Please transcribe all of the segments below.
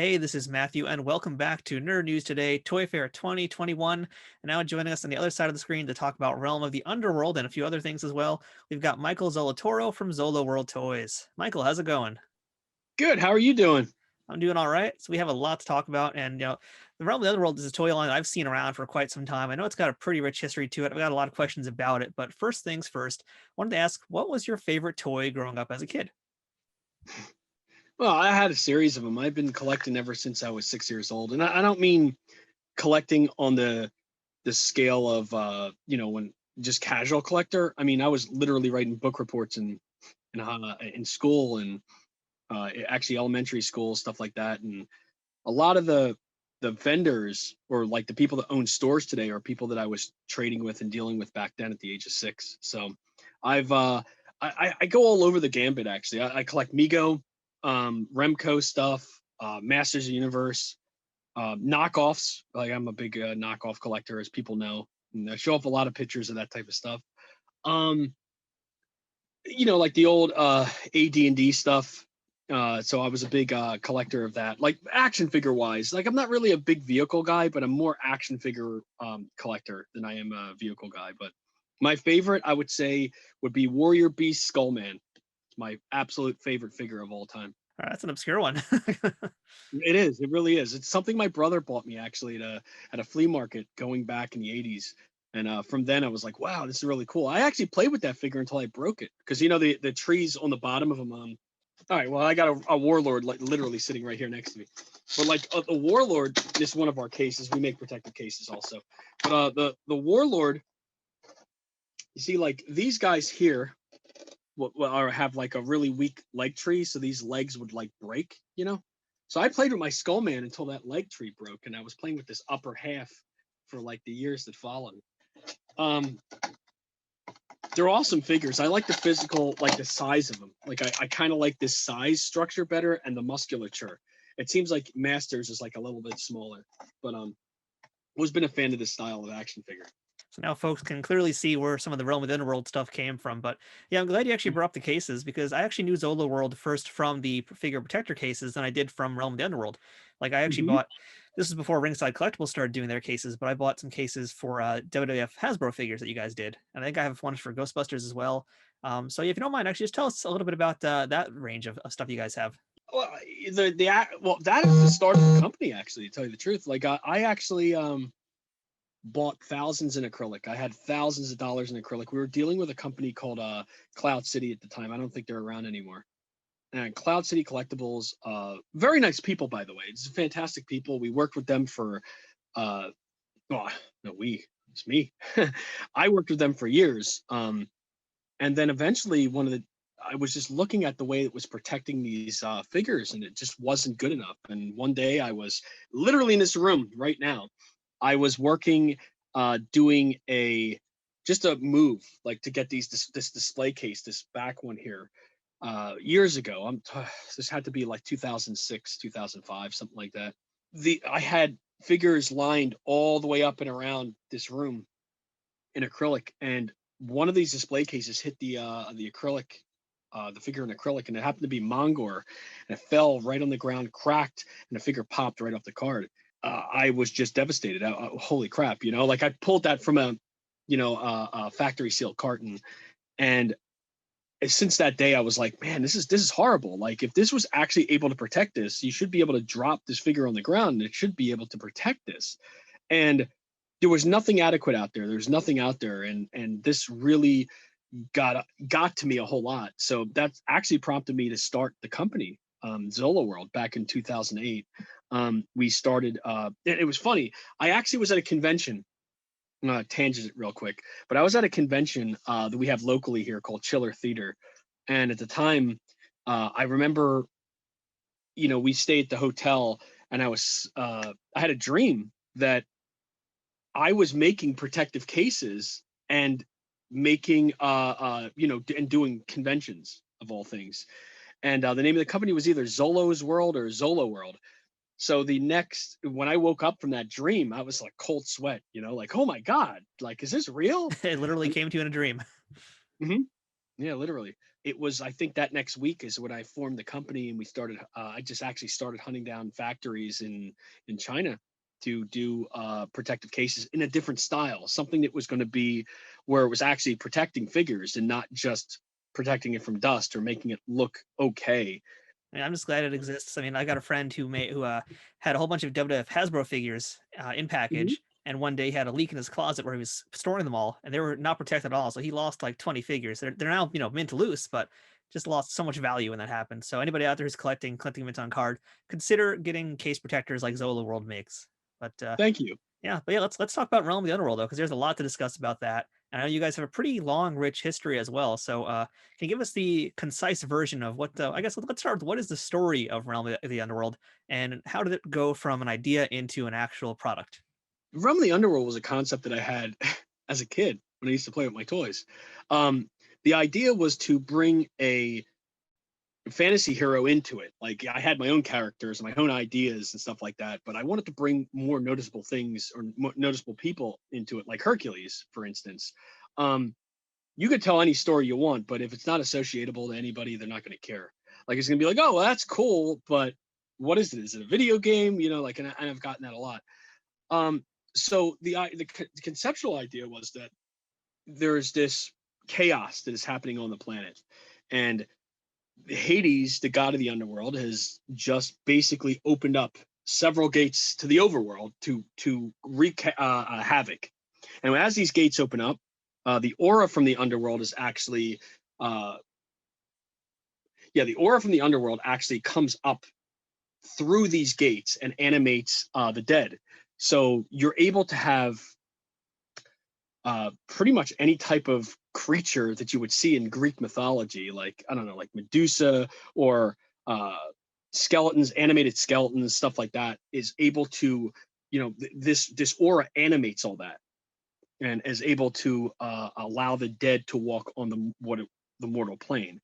Hey, this is Matthew, and welcome back to Nerd News Today, Toy Fair 2021. And now joining us on the other side of the screen to talk about Realm of the Underworld and a few other things as well, we've got Michael Zolotorow from Zolo World Toys. Michael, how's it going? Good. How are you doing? I'm doing all right. So we have a lot to talk about, and the Realm of the Underworld is a toy line that I've seen around for quite some time. I know it's got a pretty rich history to it. I've got a lot of questions about it, but first things first, I wanted to ask, what was your favorite toy growing up as a kid? Well, I had a series of them. I've been collecting ever since I was 6 years old, and I don't mean collecting on the scale of when just casual collector. I mean, I was literally writing book reports in school and actually elementary school stuff like that. And a lot of the vendors or like the people that own stores today are people that I was trading with and dealing with back then at the age of 6. So I've I go all over the gambit actually. I collect Mego, Remco stuff, Masters of the Universe, knockoffs. Like I'm a big knockoff collector, as people know. And I show off a lot of pictures of that type of stuff. Um, like the old AD&D stuff. So I was a big collector of that. Like action figure wise, like I'm not really a big vehicle guy, but I'm more action figure collector than I am a vehicle guy. But my favorite, I would say, would be Warrior Beast Skullman. It's my absolute favorite figure of all time. All right, that's an obscure one. It is. It really is. It's something my brother bought me actually at a flea market going back in the 80s. And from then I was like, wow, this is really cool. I actually played with that figure until I broke it because the trees on the bottom of them. All right, well I got a warlord like literally sitting right here next to me, but like a warlord. This is one of our cases. We make protective cases also, but the warlord. You see, like these guys here, or have like a really weak leg tree, so these legs would like break. So I played with my Skullman until that leg tree broke, and I was playing with this upper half for like the years that followed. Um, they're awesome figures. I like the physical, like the size of them. Like I kind of like this size structure better and the musculature. It seems like Masters is like a little bit smaller, but always been a fan of this style of action figure. So now folks can clearly see where some of the Realm of the Underworld stuff came from. But yeah, I'm glad you actually brought up the cases because I actually knew Zolo World first from the figure protector cases than I did from Realm of the Underworld. Like I actually Mm-hmm. bought this is before Ringside Collectibles started doing their cases, but I bought some cases for WWF Hasbro figures that you guys did, and I think I have one for Ghostbusters as well. So if you don't mind, actually just tell us a little bit about that range of stuff you guys have. Well, well, that is the start of the company. Actually, to tell you the truth, like I actually bought thousands in acrylic. I had thousands of dollars in acrylic. We were dealing with a company called Cloud City at the time. I don't think they're around anymore. And Cloud City Collectibles, very nice people, by the way. It's fantastic people. We worked with them for, uh, oh, no, it's me. I worked with them for years. And then eventually I was just looking at the way it was protecting these figures and it just wasn't good enough. And one day I was literally in this room right now. I was working, doing just a move like to get this display case, this back one here, years ago. This had to be like 2006, 2005, something like that. I had figures lined all the way up and around this room in acrylic, and one of these display cases hit the acrylic, the figure in acrylic, and it happened to be Mongor, and it fell right on the ground, cracked, and the figure popped right off the card. I was just devastated. Holy crap! Like I pulled that from a factory sealed carton, and since that day, I was like, man, this is horrible. Like, if this was actually able to protect this, you should be able to drop this figure on the ground, and it should be able to protect this. And there was nothing adequate out there. There's nothing out there, and this really got to me a whole lot. So that actually prompted me to start the company, Zolo World, back in 2008. We started. It was funny. I actually was at a convention. Tangent real quick, but I was at a convention that we have locally here called Chiller Theater, and at the time, I remember, we stayed at the hotel, and I had a dream that I was making protective cases and making and doing conventions of all things. And the name of the company was either Zolo's World or Zolo World. So when I woke up from that dream, I was like cold sweat, like, oh my God, like, is this real? It literally And came to you in a dream. mhm, yeah, literally. it was, I think that next week is when I formed the company, and we started. I just actually started hunting down factories in China to do protective cases in a different style, something that was going to be where it was actually protecting figures and not just protecting it from dust or making it look okay. And I'm just glad it exists. I mean, I got a friend who had a whole bunch of WWF Hasbro figures in Mhm. package, and one day he had a leak in his closet where he was storing them all, and they were not protected at all. So he lost like 20 figures. They're now mint to loose, but just lost so much value when that happened. So anybody out there who's collecting mint on card, consider getting case protectors like Zolo World makes. But Thank you. yeah, but yeah, let's talk about Realm of the Underworld though, because there's a lot to discuss about that. And I know you guys have a pretty long, rich history as well. So, can you give us the concise version of what the? I guess let's start with what is the story of Realm of the Underworld, and how did it go from an idea into an actual product? Realm of the Underworld was a concept that I had as a kid when I used to play with my toys. Um, the idea was to bring a fantasy hero into it. Like I had my own characters, my own ideas and stuff like that, but I wanted to bring more noticeable things or more noticeable people into it, like Hercules, for instance. Um, you could tell any story you want, but if it's not associatable to anybody, they're not going to care. Like it's going to be like, oh, well, that's cool, but what is it? Is it a video game? Like, and I've gotten that a lot. Um, so the conceptual idea was that there's this chaos that is happening on the planet, and Hades, the god of the underworld, has just basically opened up several gates to the overworld to wreak havoc. And as these gates open up, the aura from the underworld is actually, uh, yeah, the aura from the underworld actually comes up through these gates and animates the dead. So you're able to have pretty much any type of creature that you would see in Greek mythology, like I don't know, like Medusa or uh, skeletons, animated skeletons, stuff like that, is able to, this aura animates all that and is able to allow the dead to walk on the mortal plane.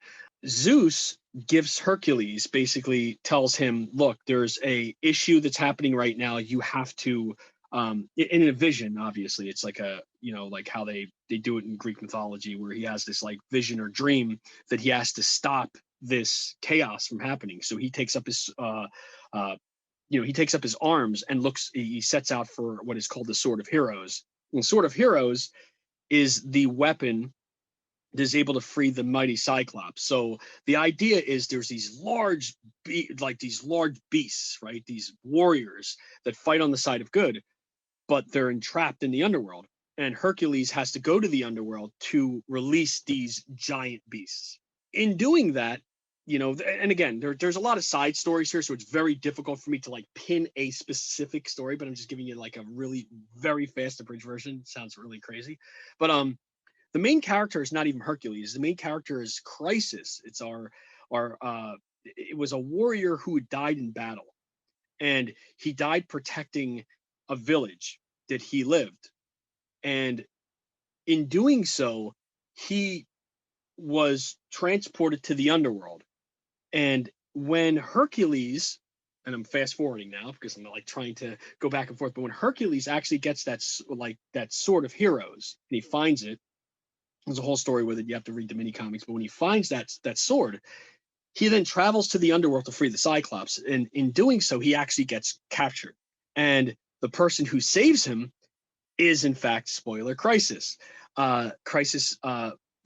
Zeus gives Hercules basically tells him, look, there's a issue that's happening right now. You have to in a vision, obviously. It's like like how they do it in Greek mythology, where he has this like vision or dream that he has to stop this chaos from happening. So he takes up his he takes up his arms and he sets out for what is called the Sword of Heroes. And Sword of Heroes is the weapon that is able to free the mighty Cyclops. So the idea is there's these these large beasts, right? These warriors that fight on the side of good, but they're entrapped in the underworld. And Hercules has to go to the underworld to release these giant beasts. In doing that, and again, there's a lot of side stories here, so it's very difficult for me to like pin a specific story, but I'm just giving you like a really very fast abridged version. It sounds really crazy. But the main character is not even Hercules. The main character is Crisis. It's our it was a warrior who died in battle, and he died protecting a village that he lived. And in doing so, he was transported to the underworld. And when Hercules, and I'm fast forwarding now because I'm like trying to go back and forth, but when Hercules actually gets that sword of heroes and he finds it, there's a whole story with it. You have to read the mini comics, but when he finds that sword, he then travels to the underworld to free the Cyclops. And in doing so, he actually gets captured. And the person who saves him is, in fact, spoiler, Crisis. Crisis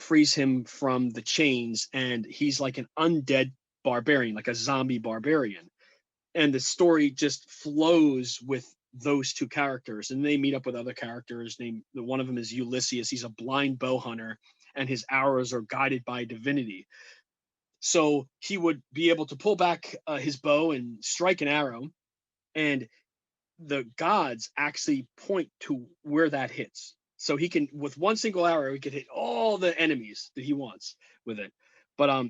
frees him from the chains, and he's like an undead barbarian, like a zombie barbarian. And the story just flows with those two characters, and they meet up with other characters. One of them is Ulysses. He's a blind bow hunter, and his arrows are guided by divinity. So he would be able to pull back his bow and strike an arrow, and the gods actually point to where that hits. So he can, with one single arrow, he can hit all the enemies that he wants with it. But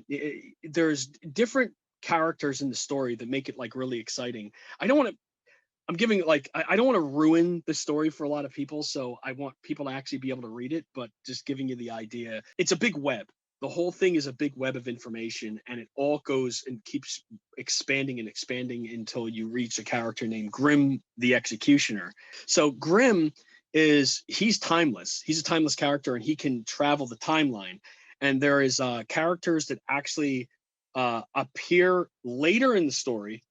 there's different characters in the story that make it like really exciting. I don't want to. I'm giving like I don't want to ruin the story for a lot of people, so I want people to actually be able to read it. But just giving you the idea, it's a big web. The whole thing is a big web of information, and it all goes and keeps expanding and expanding until you reach a character named Grim the Executioner. So Grim he's timeless. He's a timeless character, and he can travel the timeline. and there is characters that actually appear later in the story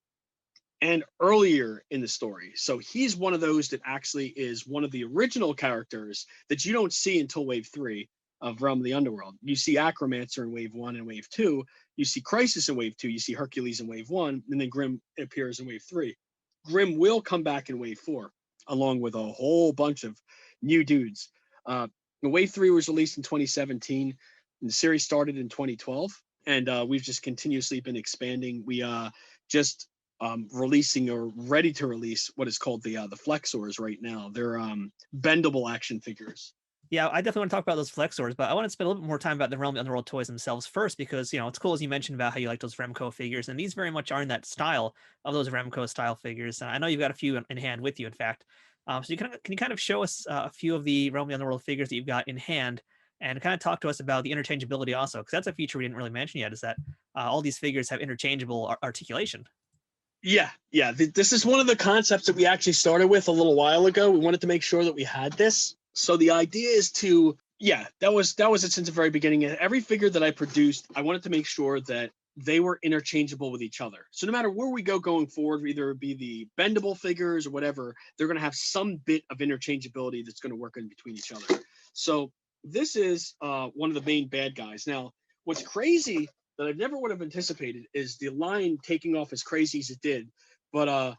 and earlier in the story. So he's one of those that actually is one of the original characters that you don't see until Wave 3 of Realm of the Underworld. You see Acromancer in Wave 1 and Wave 2. You see Crisis in Wave 2. You see Hercules in Wave 1. And then Grim appears in Wave 3. Grim will come back in Wave 4, along with a whole bunch of new dudes. Wave 3 was released in 2017. And the series started in 2012. And we've just continuously been expanding. We just releasing or ready to release what is called the Flexzors right now. They're bendable action figures. Yeah, I definitely want to talk about those Flexzors, but I want to spend a little bit more time about the Realm of the Underworld toys themselves first, because it's cool as you mentioned about how you like those Remco figures, and these very much are in that style of those Remco style figures. And I know you've got a few in hand with you, in fact. So can you kind of show us a few of the Realm of the Underworld figures that you've got in hand, and kind of talk to us about the interchangeability also, because that's a feature we didn't really mention yet, is that all these figures have interchangeable articulation. Yeah. This is one of the concepts that we actually started with a little while ago. We wanted to make sure that we had this. So the idea is to, that was it since the very beginning. Every figure that I produced, I wanted to make sure that they were interchangeable with each other. So no matter where we go going forward, either it be the bendable figures or whatever, they're going to have some bit of interchangeability that's going to work in between each other. So this is one of the main bad guys. Now, what's crazy that I never would have anticipated is the line taking off as crazy as it did. But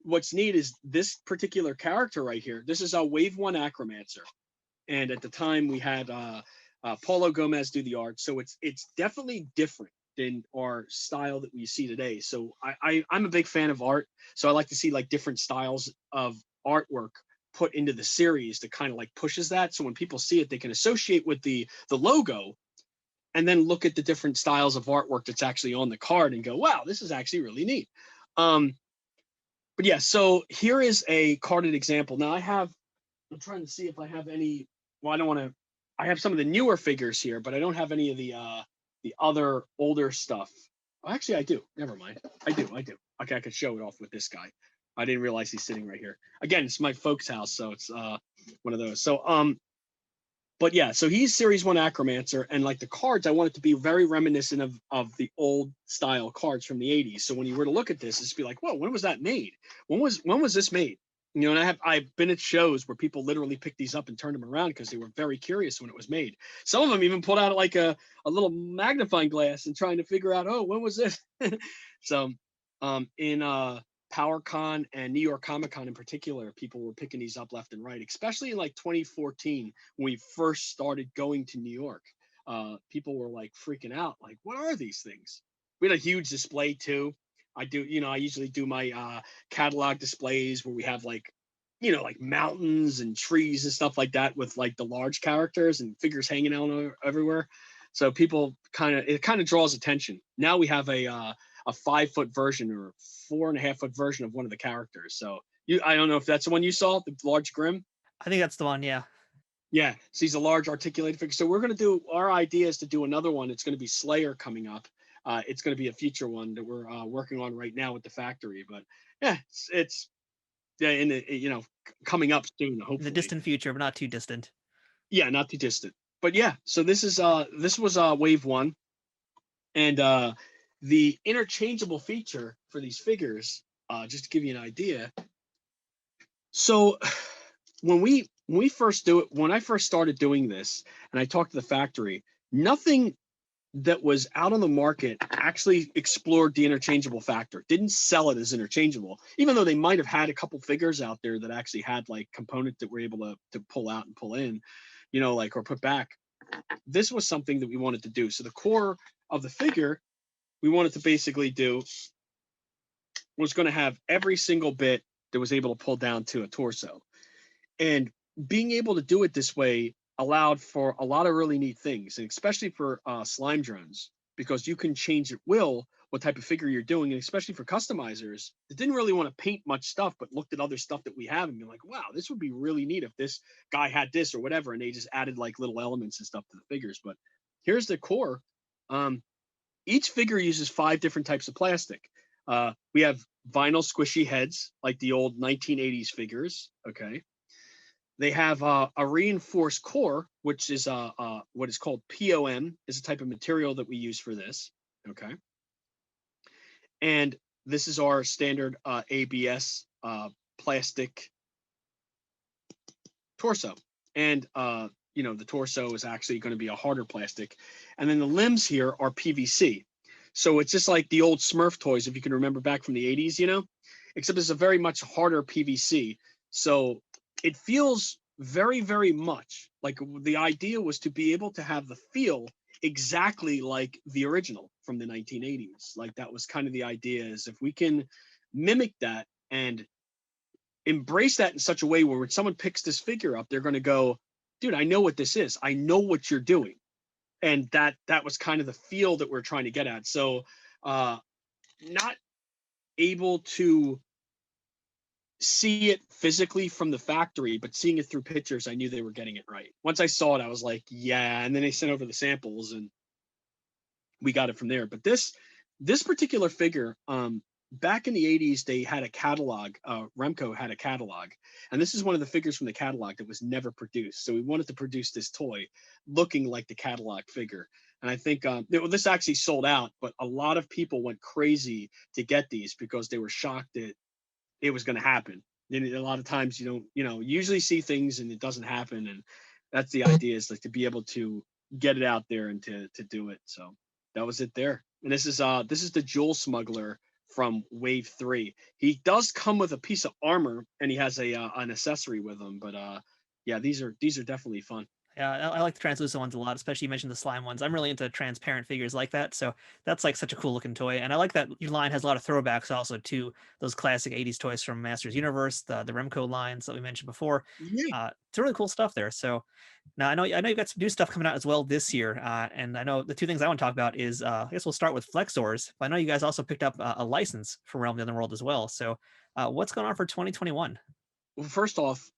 what's neat is this particular character right here. This is a Wave 1 Acromancer. And at the time we had Paulo Gomez do the art. So it's definitely different than our style that we see today. So I'm a big fan of art. So I like to see like different styles of artwork put into the series that kind of like pushes that. So when people see it, they can associate with the logo and then look at the different styles of artwork that's actually on the card and go, wow, this is actually really neat. But yeah, so here is a carded example. Now I'm trying to see if I have any, well, I don't want to, I have some of the newer figures here, but I don't have any of the other older stuff. Oh, actually, I do. Never mind. I do. Okay, I could show it off with this guy. I didn't realize he's sitting right here. Again, it's my folks' house, so it's one of those. So but yeah, so he's Series 1 Acromancer, and like the cards, I want it to be very reminiscent of the old style cards from the 80s. So when you were to look at this, it's be like, whoa, when was that made? When was this made? And I've been at shows where people literally picked these up and turned them around because they were very curious when it was made. Some of them even pulled out like a little magnifying glass and trying to figure out, oh, when was this? So in PowerCon and New York Comic Con in particular, people were picking these up left and right, especially in like 2014 when we first started going to New York. People were like freaking out, like, what are these things? We had a huge display too. I usually do my catalog displays where we have like, like mountains and trees and stuff like that with like the large characters and figures hanging out everywhere. So it kind of draws attention. Now we have a 5-foot version or 4.5-foot version of one of the characters. So I don't know if that's the one you saw, the large Grim. I think that's the one, yeah. Yeah, so he's a large articulated figure. So our idea is to do another one. It's going to be Slayer coming up. It's going to be a future one that we're working on right now with the factory. But yeah, it's coming up soon, hopefully. In the distant future, but not too distant. Yeah, not too distant. But yeah, so this was Wave 1, and the interchangeable feature for these figures, just to give you an idea. So when I first started doing this and I talked to the factory, nothing that was out on the market actually explored the interchangeable factor, didn't sell it as interchangeable, even though they might have had a couple figures out there that actually had like components that were able to pull out and pull in, or put back. This was something that we wanted to do. So the core of the figure we wanted to basically do was going to have every single bit that was able to pull down to a torso. And being able to do it this way allowed for a lot of really neat things, and especially for slime drones, because you can change at will what type of figure you're doing, and especially for customizers that didn't really want to paint much stuff, but looked at other stuff that we have and be like, wow, this would be really neat if this guy had this or whatever, and they just added like little elements and stuff to the figures. But here's the core. Each figure uses 5 different types of plastic. We have vinyl squishy heads, like the old 1980s figures, okay? They have a reinforced core, which is what is called POM, is a type of material that we use for this. Okay, and this is our standard ABS plastic torso, and the torso is actually going to be a harder plastic, and then the limbs here are PVC. So it's just like the old Smurf toys, if you can remember back from the 80s, except it's a very much harder PVC. So it feels very, very much like the idea was to be able to have the feel exactly like the original from the 1980s. Like that was kind of the idea, is if we can mimic that and embrace that in such a way where when someone picks this figure up, they're going to go, dude, I know what this is. I know what you're doing. And that was kind of the feel that we're trying to get at. So not able to see it physically from the factory, but seeing it through pictures, I knew they were getting it right. Once I saw it, I was like, yeah. And then they sent over the samples and we got it from there. But this particular figure, back in the 80s, they had a catalog. Remco had a catalog, and this is one of the figures from the catalog that was never produced. So we wanted to produce this toy looking like the catalog figure. And I think this actually sold out, but a lot of people went crazy to get these because they were shocked that it was going to happen. And a lot of times you usually see things and it doesn't happen, and that's the idea, is like to be able to get it out there and to do it. So that was it there. And this is the Jewel Smuggler from Wave 3. He does come with a piece of armor and he has a an accessory with him, but yeah, these are definitely fun. Yeah, I like the translucent ones a lot, especially you mentioned the slime ones. I'm really into transparent figures like that, so that's like such a cool looking toy. And I like that your line has a lot of throwbacks also to those classic 80s toys from Masters Universe, the Remco lines that we mentioned before. Yeah. It's really cool stuff there. So now I know you've got some new stuff coming out as well this year. And I know the two things I want to talk about is I guess we'll start with Flexzors, but I know you guys also picked up a license for Realm of the Underworld as well. So what's going on for 2021? Well, first off,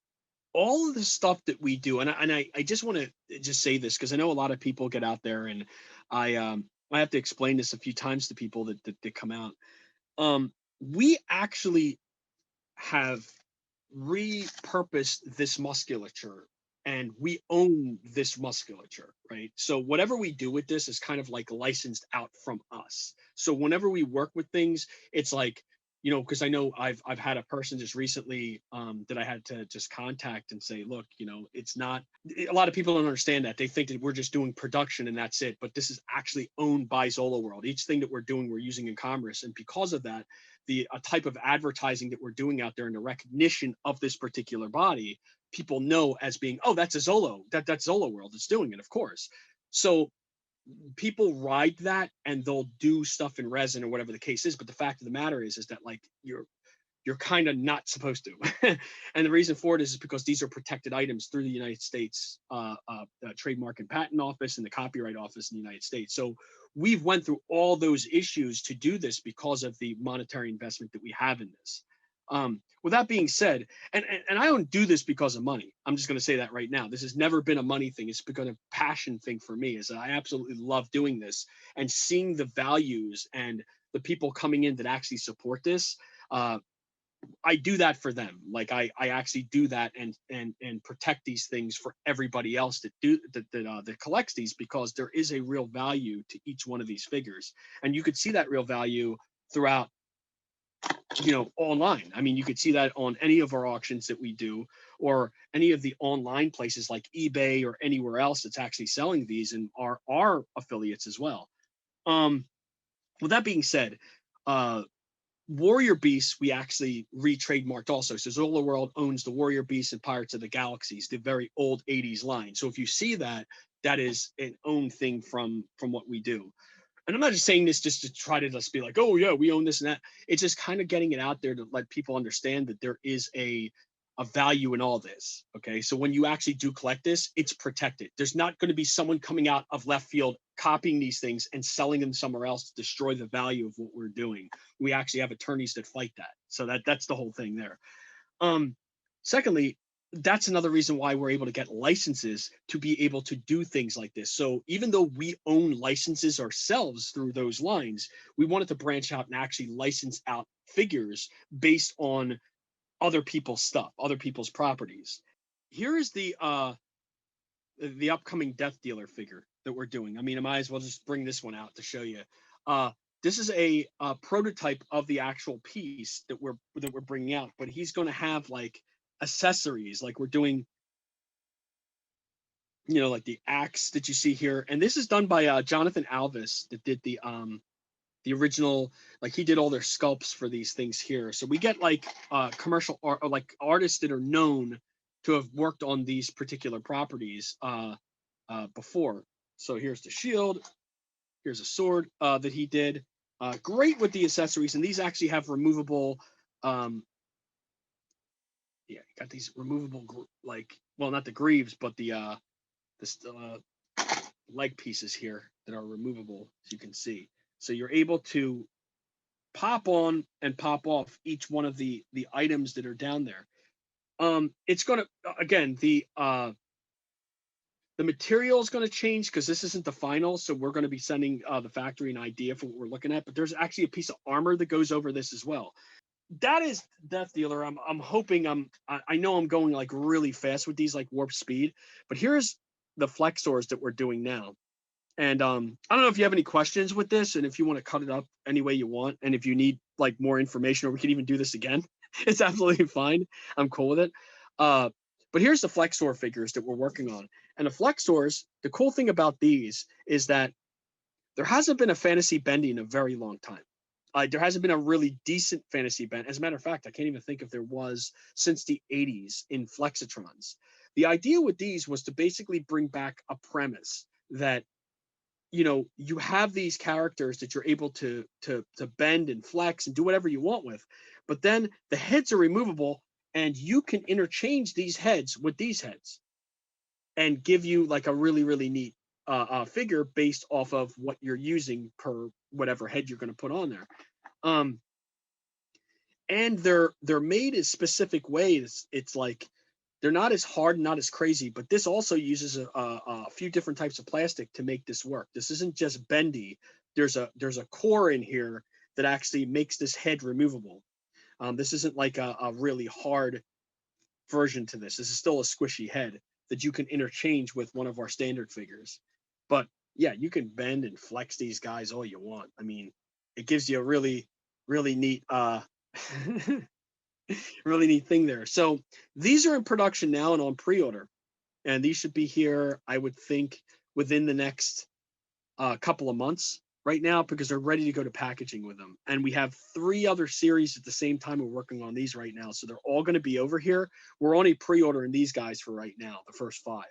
all of the stuff that we do, and I just want to just say this because I know a lot of people get out there, and I have to explain this a few times to people that come out. We actually have repurposed this musculature, and we own this musculature, right? So whatever we do with this is kind of like licensed out from us. So whenever we work with things, it's like, because I know I've had a person just recently that I had to just contact and say, look, it's not. A lot of people don't understand that. They think that we're just doing production and that's it, but this is actually owned by Zolo World. Each thing that we're doing, we're using in commerce, and because of that, the type of advertising that we're doing out there and the recognition of this particular body, people know as being, oh, that's a Zolo, that's Zolo World that's doing it, of course. So people ride that and they'll do stuff in resin or whatever the case is. But the fact of the matter is that like you're kind of not supposed to. And the reason for it is because these are protected items through the United States Trademark and Patent Office and the Copyright Office in the United States. So we've went through all those issues to do this because of the monetary investment that we have in this. With that being said, and I don't do this because of money. I'm just going to say that right now. This has never been a money thing. It's become a passion thing for me. Is I absolutely love doing this and seeing the values and the people coming in that actually support this. I do that for them. Like I actually do that and protect these things for everybody else that collects these, because there is a real value to each one of these figures, and you could see that real value throughout, online. I mean, you could see that on any of our auctions that we do, or any of the online places like eBay or anywhere else that's actually selling these, and our affiliates as well. With that being said, Warrior Beasts, we actually re-trademarked also. So Zolo World owns the Warrior Beasts and Pirates of the Galaxies, the very old 80s line. So if you see that, that is an own thing from what we do. And I'm not just saying this just to try to just be like, oh yeah, we own this and that. It's just kind of getting it out there to let people understand that there is a value in all this. Okay. So when you actually do collect this, it's protected. There's not going to be someone coming out of left field copying these things and selling them somewhere else to destroy the value of what we're doing. We actually have attorneys that fight that. So that's the whole thing there. Secondly, that's another reason why we're able to get licenses to be able to do things like this. So even though we own licenses ourselves through those lines, we wanted to branch out and actually license out figures based on other people's stuff, other people's properties. here is the upcoming Death Dealer figure that we're doing. I mean, I might as well just bring this one out to show you. Uh, this is a prototype of the actual piece that we're bringing out, but he's going to have like accessories, like we're doing, you know, like the axe that you see here, and this is done by Jonathan Alvis that did the original, like he did all their sculpts for these things here. So we get like commercial art, or like artists that are known to have worked on these particular properties before. So here's the shield, here's a sword that he did. Great with the accessories, and these actually have removable. Yeah, you got these removable, like, well, not the greaves, but the leg pieces here that are removable, as you can see. So you're able to pop on and pop off each one of the items that are down there. It's gonna, again, the material is going to change because this isn't the final, so we're going to be sending the factory an idea for what we're looking at. But there's actually a piece of armor that goes over this as well. That is Death Dealer. I'm hoping I know I'm going like really fast with these, like warp speed. But here's the Flexzors that we're doing now. And I don't know if you have any questions with this, and if you want to cut it up any way you want, and if you need like more information, or we can even do this again, it's absolutely fine. I'm cool with it. But here's the Flexzor figures that we're working on. And the Flexzors, the cool thing about these is that there hasn't been a fantasy bendy in a very long time. There hasn't been a really decent fantasy bend. As a matter of fact, I can't even think if there was since the 80s in Flexitrons. The idea with these was to basically bring back a premise that, you know, you have these characters that you're able to bend and flex and do whatever you want with, but then the heads are removable, and you can interchange these heads with these heads and give you like a really neat figure based off of what you're using per whatever head you're going to put on there. And they're made in specific ways. It's like they're not as hard, not as crazy, but this also uses a few different types of plastic to make this work. This isn't just bendy. There's a core in here that actually makes this head removable. This isn't like a really hard version to this. This is still a squishy head that you can interchange with one of our standard figures. But yeah, you can bend and flex these guys all you want. I mean, it gives you a really neat really neat thing there. So these are in production now and on pre-order, and these should be here, I would think, within the next couple of months right now, because they're ready to go to packaging with them. And we have 3 other series at the same time. We're working on these right now, so they're all going to be over here. We're only pre-ordering these guys for right now, the first 5,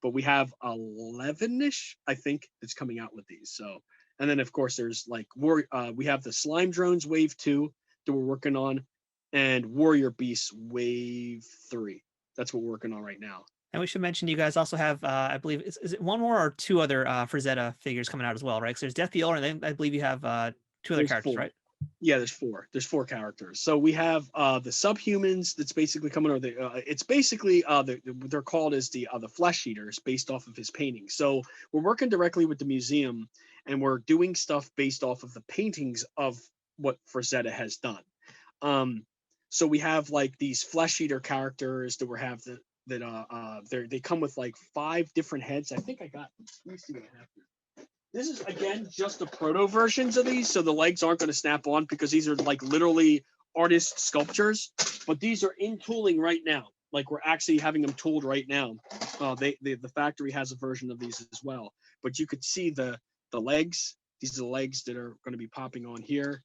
but we have 11ish, I think, that's coming out with these. So, and then of course there's like we have the Slime Drones Wave 2 that we're working on, and Warrior Beasts Wave 3. That's what we're working on right now. And we should mention you guys also have, I believe, is it one more or 2 other Frazetta figures coming out as well, right? Because there's Death Dealer, and then I believe you have 2 other There's characters, 4. right? Yeah, there's 4. There's 4 characters. So we have the subhumans that's basically coming over. It's basically they're called as the flesh eaters based off of his painting. So we're working directly with the museum, and we're doing stuff based off of the paintings of what Frazetta has done. So we have like these flesh eater characters that we have they come with like 5 different heads. I think I got. Let me see what I have here. This is, again, just the proto versions of these, so the legs aren't going to snap on because these are like literally artist sculptures. But these are in tooling right now. Like we're actually having them tooled right now. The factory has a version of these as well. But you could see the legs. These are the legs that are going to be popping on here.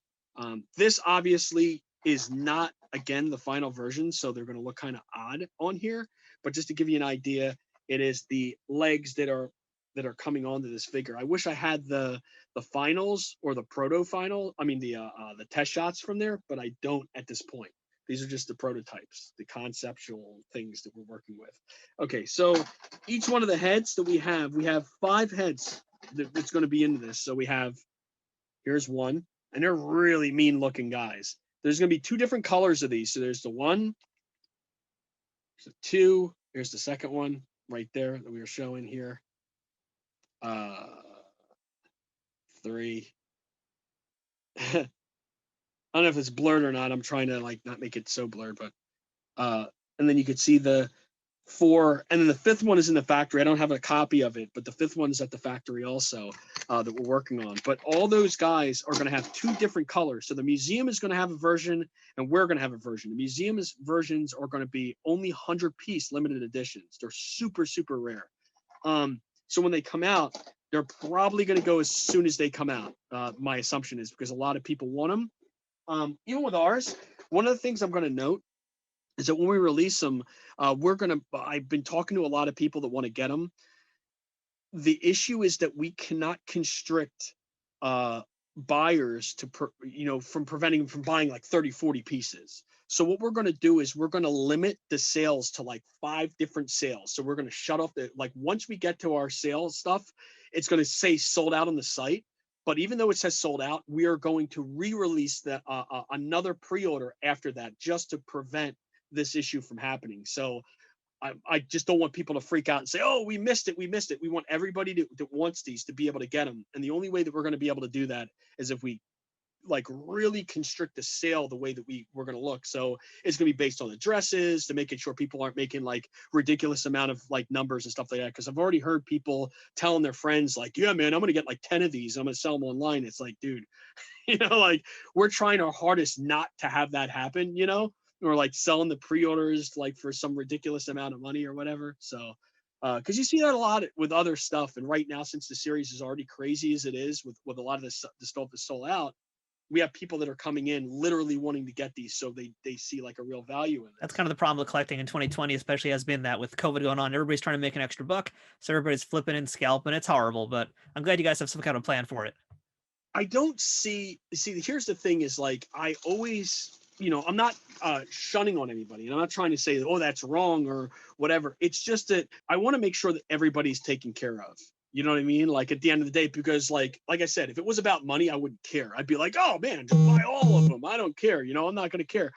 This obviously is not, again, the final version, so they're going to look kind of odd on here. But just to give you an idea, it is the legs that are coming onto this figure. I wish I had the finals or the proto final. I mean the test shots from there, but I don't at this point. These are just the prototypes, the conceptual things that we're working with. Okay, so each one of the heads that we have 5 heads that's going to be into this. So we have, here's one, and they're really mean looking guys. There's going to be 2 different colors of these. So there's the 1, there's the 2, here's the second one right there that we were showing here. 3. I don't know if it's blurred or not. I'm trying to like not make it so blurred, but and then you could see the and then the fifth one is in the factory. I don't have a copy of it, but the fifth one is at the factory also that we're working on. But all those guys are going to have 2 different colors. So the museum is going to have a version, and we're going to have a version. The museum's versions are going to be only 100-piece limited editions. They're super, super rare. So when they come out, they're probably going to go as soon as they come out. My assumption is because a lot of people want them. Even with ours, one of the things I'm going to note is that when we release them, I've been talking to a lot of people that want to get them. The issue is that we cannot constrict buyers from preventing them from buying like 30, 40 pieces. So what we're going to do is we're going to limit the sales to like 5 different sales. So we're going to shut off once we get to our sales stuff, it's going to say sold out on the site. But even though it says sold out, we are going to re-release another pre-order after that just to prevent this issue from happening. So I just don't want people to freak out and say, oh, we missed it. We want everybody that wants these to be able to get them. And the only way that we're going to be able to do that is if we really constrict the sale the way that we're going to look. So it's going to be based on addresses to making sure people aren't making ridiculous amount of numbers and stuff like that. Because I've already heard people telling their friends yeah, man, I'm going to get 10 of these. I'm going to sell them online. It's dude, we're trying our hardest not to have that happen, or selling the pre-orders for some ridiculous amount of money or whatever. So because you see that a lot with other stuff, and right now, since the series is already crazy as it is with a lot of the stuff that's sold out, we have people that are coming in literally wanting to get these, so they see a real value in it. That's kind of the problem with collecting in 2020, especially has been that with COVID going on, everybody's trying to make an extra buck, so everybody's flipping and scalping. It's horrible, but I'm glad you guys have some kind of plan for it. I don't see. Here's the thing: is I always, I'm not shunning on anybody, and I'm not trying to say, oh, that's wrong or whatever. It's just that I want to make sure that everybody's taken care of. You know what I mean? At the end of the day, because like I said, if it was about money, I wouldn't care. I'd be like, oh man, just buy all of them. I don't care. I'm not going to care.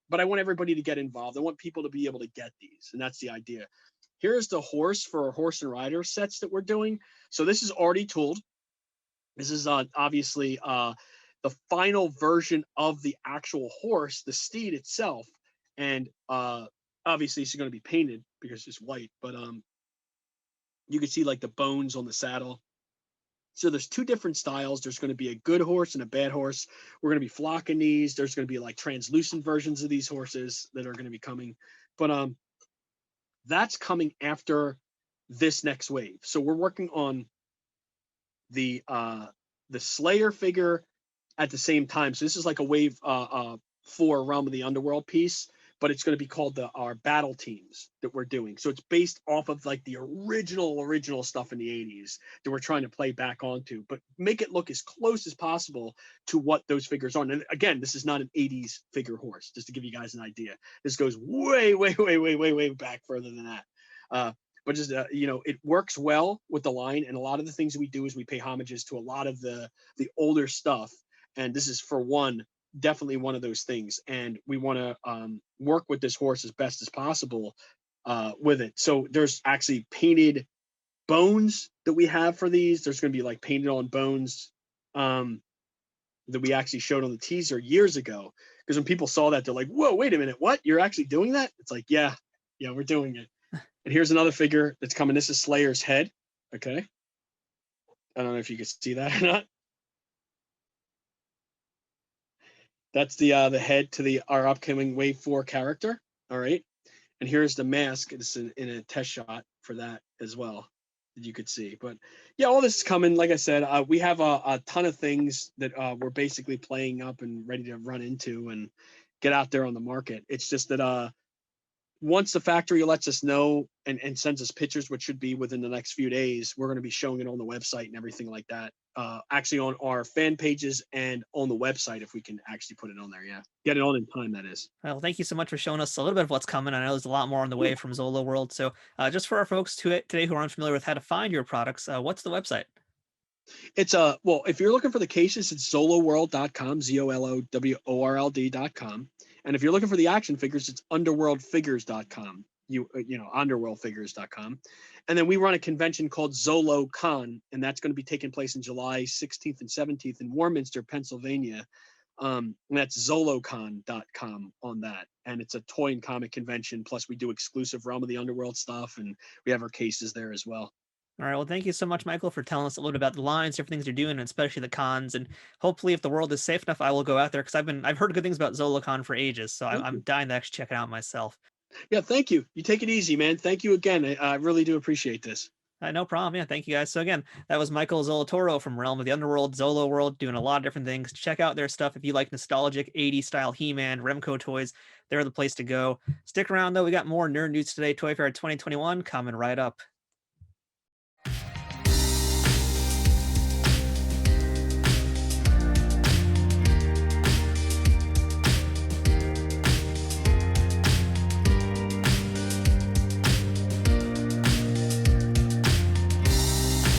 But I want everybody to get involved. I want people to be able to get these, and that's the idea. Here's the horse for our horse and rider sets that we're doing. So this is already tooled. This is obviously the final version of the actual horse, the steed itself, and obviously it's going to be painted because it's white. But you can see the bones on the saddle. So there's 2 different styles. There's going to be a good horse and a bad horse. We're going to be flocking these. There's going to be translucent versions of these horses that are going to be coming. But that's coming after this next wave. So we're working on the Slayer figure at the same time. So this is a wave 4 Realm of the Underworld piece, but it's going to be called our battle teams that we're doing. So it's based off of the original stuff in the 80s that we're trying to play back onto, but make it look as close as possible to what those figures are. And again, this is not an 80s figure horse, just to give you guys an idea. This goes way, way, way, way, way, way back further than that. But just it works well with the line, and a lot of the things that we do is we pay homages to a lot of the older stuff, and this is definitely one of those things. And we want to work with this horse as best as possible with it. So there's actually painted bones that we have for these. There's going to be painted on bones that we actually showed on the teaser years ago. Because when people saw that, they're like, "Whoa, wait a minute, what? You're actually doing that?" It's yeah, we're doing it. And here's another figure that's coming. This is Slayer's head. Okay. I don't know if you can see that or not. That's the head to our upcoming Wave 4 character. All right. And here's the mask. It's in a test shot for that as well that you could see. But yeah, all this is coming. Like I said, we have a ton of things that we're basically playing up and ready to run into and get out there on the market. It's just that once the factory lets us know and sends us pictures, which should be within the next few days, we're going to be showing it on the website and everything like that. Actually on our fan pages and on the website, if we can actually put it on there. Yeah. Get it on in time, that is. Well, thank you so much for showing us a little bit of what's coming. I know there's a lot more on the way from Zolo World. So just for our folks today who aren't familiar with how to find your products, what's the website? It's well, if you're looking for the cases, it's zoloworld.com, zoloworld.com. And if you're looking for the action figures, it's underworldfigures.com. Underworldfigures.com. And then we run a convention called Zolo Con, and that's going to be taking place in July 16th and 17th in Warminster, Pennsylvania. And that's zolocon.com on that. And it's a toy and comic convention. Plus, we do exclusive Realm of the Underworld stuff, and we have our cases there as well. All right. Well, thank you so much, Michael, for telling us a little bit about the lines, different things you're doing, and especially the cons. And hopefully, if the world is safe enough, I will go out there because I've heard good things about ZoloCon for ages. So Thank I'm you. dying to actually check it out myself. Yeah, thank you. You take it easy, man. Thank you again. I really do appreciate this. No problem. Yeah, thank you guys. So again, that was Michael Zolotorow from Realm of the Underworld, Zolo World, doing a lot of different things. Check out their stuff if you like nostalgic 80s style He-Man, Remco toys. They're the place to go. Stick around though. We got more nerd news today. Toy Fair 2021 coming right up.